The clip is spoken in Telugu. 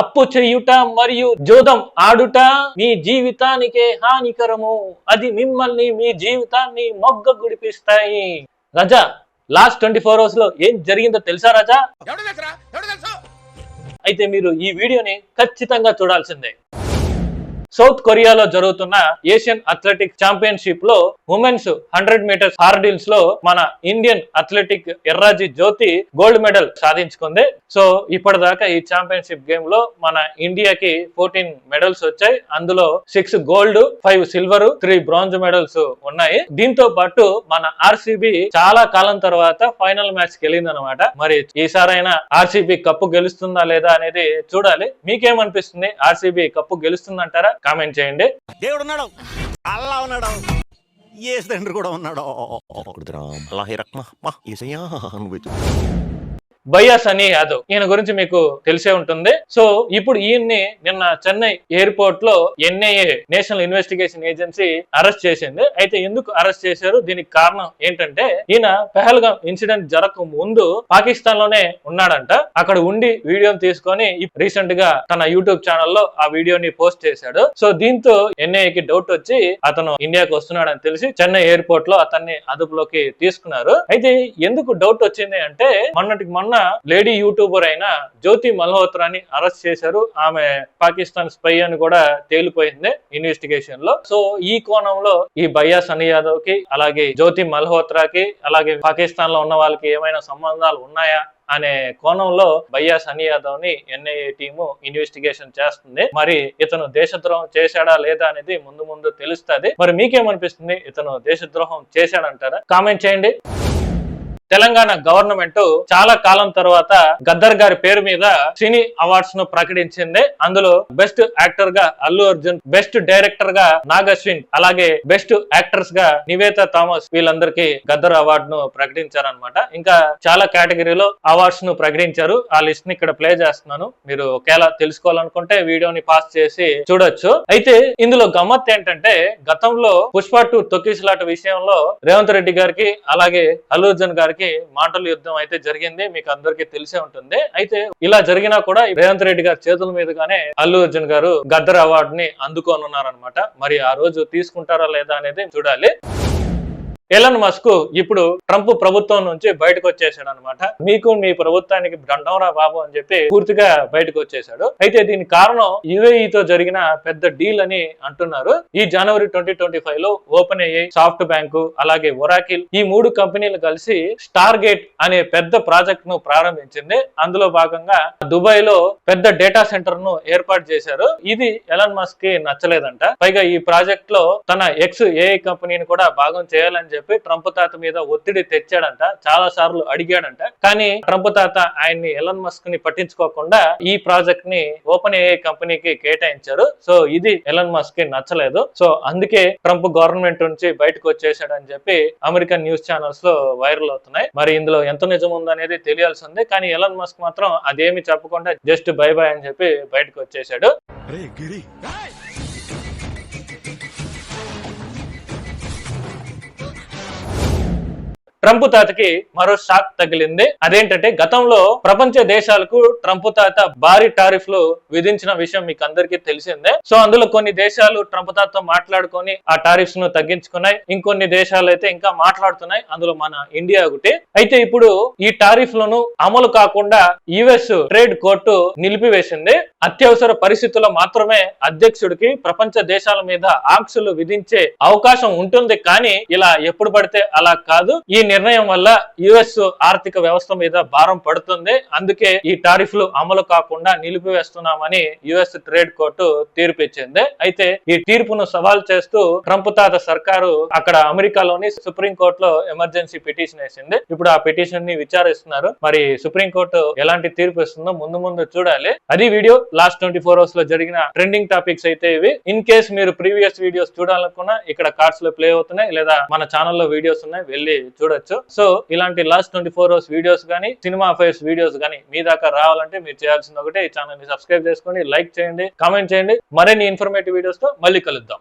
అప్పు చెయ్యుట మరియు జోదం ఆడుట మీ జీవితానికే హానికరము, అది మిమ్మల్ని మీ జీవితాన్ని మొగ్గ గుడిపిస్తాయి. రజా, లాస్ట్ 24 hours లో ఏం జరిగిందో తెలుసా రజా? అయితే మీరు ఈ వీడియోని ఖచ్చితంగా చూడాల్సిందే. సౌత్ కొరియాలో జరుగుతున్న ఏషియన్ అథ్లెటిక్ ఛాంపియన్షిప్ లో ఉమెన్స్ 100 మీటర్స్ హార్డిల్స్ లో మన ఇండియన్ అథ్లెటిక్ ఎర్రాజీ జ్యోతి గోల్డ్ మెడల్ సాధించుకుంది. సో ఇప్పటిదాకా ఈ ఛాంపియన్షిప్ గేమ్ లో మన ఇండియాకి 14 మెడల్స్ వచ్చాయి. అందులో 6 గోల్డ్, 5 సిల్వర్, 3 బ్రాంజ్ మెడల్స్ ఉన్నాయి. దీంతో పాటు మన ఆర్సీబీ చాలా కాలం తర్వాత ఫైనల్ మ్యాచ్ కి వెళ్ళింది అనమాట. మరి ఈసారైనా ఆర్సీబీ కప్పు గెలుస్తుందా లేదా అనేది చూడాలి. మీకేమనిపిస్తుంది? RCB cup గెలుస్తుందంటారా? కామెంట్ చేయండి. దేవుడు ఉన్నాడు, అల్లా ఉన్నాడు, యేసు తండ్రి కూడా ఉన్నాడు. భయ్యా సనీ యాదవ్, ఈయన గురించి మీకు తెలిసే ఉంటుంది. సో ఇప్పుడు ఈయన్ని నిన్న చెన్నై ఎయిర్పోర్ట్ లో NIA, national investigation agency arrest చేసింది. అయితే ఎందుకు అరెస్ట్ చేశారు, దీనికి కారణం ఏంటంటే ఈయన పెహల్గాం ఇన్సిడెంట్ జరగక ముందు పాకిస్తాన్ లోనే ఉన్నాడంట. అక్కడ ఉండి వీడియోని తీసుకొని రీసెంట్ గా తన యూట్యూబ్ ఛానల్లో ఆ వీడియోని పోస్ట్ చేశాడు. సో దీంతో ఎన్ఐఏకి డౌట్ వచ్చి అతను ఇండియాకి వస్తున్నాడని తెలిసి చెన్నై ఎయిర్పోర్ట్ లో అతన్ని అదుపులోకి తీసుకున్నారు. అయితే ఎందుకు డౌట్ వచ్చింది అంటే మొన్న లేడీ యూట్యూబర్ అయిన జ్యోతి మల్హోత్రాని అరెస్ట్ చేశారు. ఆమె పాకిస్తాన్ స్పై అని కూడా తేలిపోయింది ఇన్వెస్టిగేషన్ లో. సో ఈ కోణంలో ఈ భయ్యా సనీ యాదవ్ కి, అలాగే జ్యోతి మల్హోత్రాకి, అలాగే పాకిస్తాన్ లో ఉన్న వాళ్ళకి ఏమైనా సంబంధాలు ఉన్నాయా అనే కోణంలో భయ్యా సనీ యాదవ్ ని ఎన్ఐఏ టీము ఇన్వెస్టిగేషన్ చేస్తుంది. మరి ఇతను దేశద్రోహం చేశాడా లేదా అనేది ముందు ముందు తెలుస్తుంది. మరి మీకేమనిపిస్తుంది? ఇతను దేశద్రోహం చేశాడంటారా? కామెంట్ చేయండి. తెలంగాణ గవర్నమెంట్ చాలా కాలం తర్వాత గద్దర్ గారి పేరు మీద సినీ అవార్డ్స్ ను ప్రకటించింది. అందులో బెస్ట్ యాక్టర్ గా అల్లు అర్జున్, బెస్ట్ డైరెక్టర్ గా నాగ్ అశ్విన్, అలాగే బెస్ట్ యాక్టర్స్ గా నివేతా థామస్, వీళ్ళందరికీ గద్దర్ అవార్డు ను ప్రకటించారనమాట. ఇంకా చాలా కేటగిరీలో అవార్డ్స్ ను ప్రకటించారు. ఆ లిస్ట్ ని ఇక్కడ ప్లే చేస్తున్నాను. మీరు ఒకేలా తెలుసుకోవాలనుకుంటే వీడియోని పాస్ చేసి చూడొచ్చు. అయితే ఇందులో గమ్మత్ ఏంటంటే గతంలో పుష్ప 2 తొక్కిసలాట విషయంలో రేవంత్ రెడ్డి గారికి, అలాగే అల్లు అర్జున్ గారికి మాటల యుద్ధం అయితే జరిగింది. మీకు అందరికీ తెలిసే ఉంటుంది. అయితే ఇలా జరిగినా కూడా రేవంత్ రెడ్డి గారి చేతుల మీదుగానే అల్లు అర్జున్ గారు గద్దర్ అవార్డుని అందుకోనున్నారనమాట. మరి ఆ రోజు తీసుకుంటారా లేదా అనేది చూడాలి. ఎలన్ మస్క్ ఇప్పుడు ట్రంప్ ప్రభుత్వం నుంచి బయటకు వచ్చేసాడు అనమాట. మీకు మీ ప్రభుత్వానికి దండంరా బాబు అని చెప్పి పూర్తిగా బయటకు వచ్చేసాడు. అయితే దీనికి కారణం యుఏఈతో జరిగిన పెద్ద డీల్ అని అంటున్నారు. ఈ జనవరి 2025 లో ఓపెన్ ఏఐ, సాఫ్ట్ బ్యాంకు, అలాగే ఒరాకిల్, ఈ 3 కంపెనీలు కలిసి స్టార్ గేట్ అనే పెద్ద ప్రాజెక్ట్ ను ప్రారంభించింది. అందులో భాగంగా దుబాయ్ లో పెద్ద డేటా సెంటర్ ను ఏర్పాటు చేశారు. ఇది ఎలన్ మస్క్ కి నచ్చలేదంట. పైగా ఈ ప్రాజెక్ట్ లో తన ఎక్స్ ఏఐ కంపెనీని కూడా భాగం చేయాలని చెప్పి ట్రంప్ తాత మీద ఒత్తిడి తెచ్చాడంట. చాలా సార్లు అడిగాడంట. కానీ ట్రంప్ తాత ఆయన్ని, ఎలన్ మస్క్ ని పట్టించుకోకుండా ఈ ప్రాజెక్ట్ ని ఓపెన్ ఏఐ కంపెనీకి కేటాయించారు. సో ఇది ఎలన్ మస్క్ కి నచ్చలేదు. సో అందుకే ట్రంప్ గవర్నమెంట్ నుంచి బయటకు వచ్చేసాడని చెప్పి అమెరికన్ న్యూస్ ఛానల్స్ లో వైరల్ అవుతున్నాయి. మరి ఇందులో ఎంత నిజం ఉందనేది తెలియాల్సి ఉంది. కానీ ఎలన్ మస్క్ మాత్రం అదేమి చెప్పకుండా జస్ట్ బై బై అని చెప్పి బయటకు వచ్చేసాడు. ట్రంప్ తాతకి మరో షాక్ తగిలింది. అదేంటంటే గతంలో ప్రపంచ దేశాలకు ట్రంప్ తాత భారీ టారిఫ్లు విధించిన విషయం మీకు అందరికీ తెలిసిందే. సో అందులో కొన్ని దేశాలు ట్రంప్ తాతతో మాట్లాడుకొని ఆ టారిఫ్స్ ను తగ్గించుకున్నాయి. ఇంకొన్ని దేశాలు అయితే ఇంకా మాట్లాడుతున్నాయి. అందులో మన ఇండియా ఒకటి. అయితే ఇప్పుడు ఈ టారిఫ్లను అమలు కాకుండా యుఎస్ ట్రేడ్ కోర్టు నిలిపివేసింది. అత్యవసర పరిస్థితుల్లో మాత్రమే అధ్యక్షుడికి ప్రపంచ దేశాల మీద ఆంక్షలు విధించే అవకాశం ఉంటుంది. కానీ ఇలా ఎప్పుడు పడితే అలా కాదు. ఈ నిర్ణయం వల్ల యుఎస్ ఆర్థిక వ్యవస్థ మీద భారం పడుతుంది. అందుకే ఈ టారిఫ్లు అమలు కాకుండా నిలిపివేస్తున్నామని యుఎస్ ట్రేడ్ కోర్టు తీర్పు ఇచ్చింది. అయితే ఈ తీర్పును సవాల్ చేస్తూ ట్రంప్ తాత సర్కారు అక్కడ అమెరికాలోని సుప్రీం కోర్టులో ఎమర్జెన్సీ పిటిషన్ వేసింది. ఇప్పుడు ఆ పిటిషన్ ని విచారిస్తున్నారు. మరి సుప్రీం కోర్టు ఎలాంటి తీర్పు ఇస్తుందో ముందు ముందు చూడాలి. అది వీడియో. లాస్ట్ 24 hours లో జరిగిన ట్రెండింగ్ టాపిక్స్ అయితే ఇవి. ఇన్ కేస్ మీరు ప్రీవియస్ వీడియోస్ చూడాలనుకున్నా ఇక్కడ కార్డ్స్ లో ప్లే అవుతున్నాయి, లేదా మన ఛానల్లో వీడియోస్ ఉన్నాయి, వెళ్ళి చూడొచ్చు. సో ఇలాంటి లాస్ట్ 24 hours వీడియోస్ కానీ, సినిమా అఫైర్స్ వీడియోస్ కానీ మీ దాకా రావాలంటే మీరు చేయాల్సింది ఒకటే, ఈ ఛానల్ ని సబ్స్క్రైబ్ చేసుకోండి, లైక్ చేయండి, కామెంట్ చేయండి. మరిన్ని ఇన్ఫర్మేటివ్ వీడియోస్ తో మళ్ళీ కలుద్దాం.